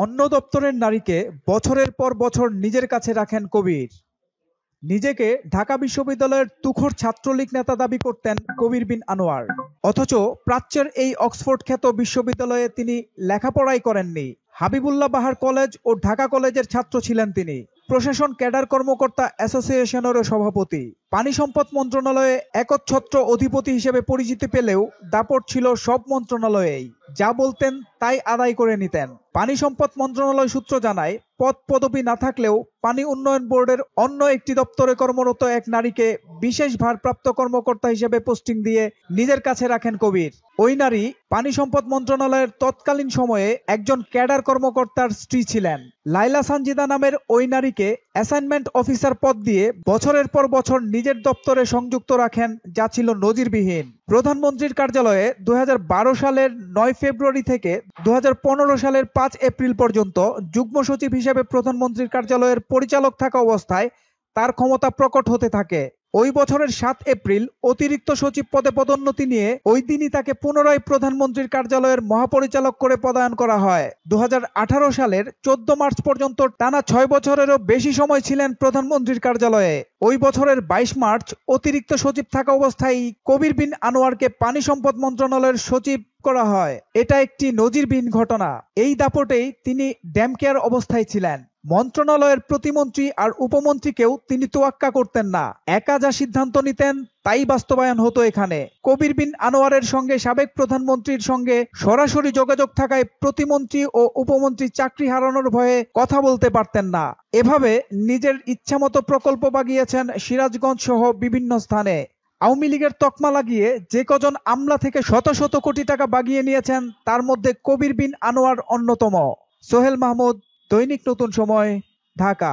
অন্য দপ্তরের নারীকে বছরের পর বছর নিজের কাছে রাখেন কবির। নিজেকে ঢাকা বিশ্ববিদ্যালয়ের তুখোড় ছাত্রলীগ নেতা দাবি করতেন কবির বিন আনোয়ার। অথচ প্রাচ্যের এই অক্সফোর্ড খ্যাত বিশ্ববিদ্যালয়ে তিনি লেখাপড়াই করেননি। হাবিবুল্লাহ বাহার কলেজ ও ঢাকা কলেজের ছাত্র ছিলেন তিনি। প্রশাসন ক্যাডার কর্মকর্তা অ্যাসোসিয়েশনেরও সভাপতি। পানি সম্পদ মন্ত্রণালয়ে একচ্ছত্র অধিপতি হিসেবে পরিচিতি পেলেও দাপট ছিল সব মন্ত্রণালয়েই। যা বলতেন তাই আদায় করে নিতেন। পানি সম্পদ মন্ত্রণালয় সূত্র জানায়, পদ পদবি না থাকলেও পানি উন্নয়ন বোর্ডের অন্য একটি দপ্তরে কর্মরত এক নারীকে বিশেষ ভারপ্রাপ্ত কর্মকর্তা হিসেবে পোস্টিং দিয়ে নিজের কাছে রাখেন কবির। ওই নারী পানি সম্পদ মন্ত্রণালয়ের তৎকালীন সময়ে একজন ক্যাডার কর্মকর্তার স্ত্রী ছিলেন। লাইলা সানজিদা নামের ওই নারীকে অ্যাসাইনমেন্ট অফিসার পদ দিয়ে বছরের পর বছর নিজের দপ্তরে সংযুক্ত রাখেন, যা ছিল নজিরবিহীন। প্রধানমন্ত্রীর কার্যালয়ে 2012 সালের 9 ফেব্রুয়ারি থেকে 2015 সালের 5 এপ্রিল পর্যন্ত যুগ্ম সচিব হিসেবে প্রধানমন্ত্রীর কার্যালয়ের পরিচালক থাকা অবস্থায় তার ক্ষমতা প্রকট হতে থাকে। ওই বছরের 7 এপ্রিল অতিরিক্ত সচিব পদে পদোন্নতি নিয়ে ওই দিনই তাকে পুনরায় প্রধানমন্ত্রীর কার্যালয়ের মহাপরিচালক করে পদায়ন করা হয়। 2018 সালের 14 মার্চ পর্যন্ত টানা 6 বছরেরও বেশি সময় ছিলেন প্রধানমন্ত্রীর কার্যালয়ে। ওই বছরের 22 মার্চ অতিরিক্ত সচিব থাকা অবস্থায় কবির বিন আনোয়ারকে পানি সম্পদ মন্ত্রণালয়ের সচিব করা হয়। এটা একটি নজিরবিহীন ঘটনা। এই দাপটেই তিনি ড্যাম কেয়ার অবস্থায় ছিলেন। মন্ত্রণালয়ের প্রতিমন্ত্রী আর উপমন্ত্রীকেও তিনি তোয়াক্কা করতেন না। একা যা সিদ্ধান্ত নিতেন তাই বাস্তবায়ন হতো এখানে। কবির বিন আনোয়ারের সঙ্গে সাবেক প্রধানমন্ত্রীর সঙ্গে সরাসরি যোগাযোগ থাকায় প্রতিমন্ত্রী ও উপমন্ত্রী চাকরি হারানোর ভয়ে কথা বলতে পারতেন না। এভাবে নিজের ইচ্ছামতো প্রকল্প বাগিয়েছেন সিরাজগঞ্জ সহ বিভিন্ন স্থানে। আওয়ামী লীগের তকমা লাগিয়ে যে কজন আমলা থেকে শত শত কোটি টাকা বাগিয়ে নিয়েছেন তার মধ্যে কবির বিন আনোয়ার অন্যতম। সোহেল মাহমুদ, দৈনিক নতুন সময়, ঢাকা।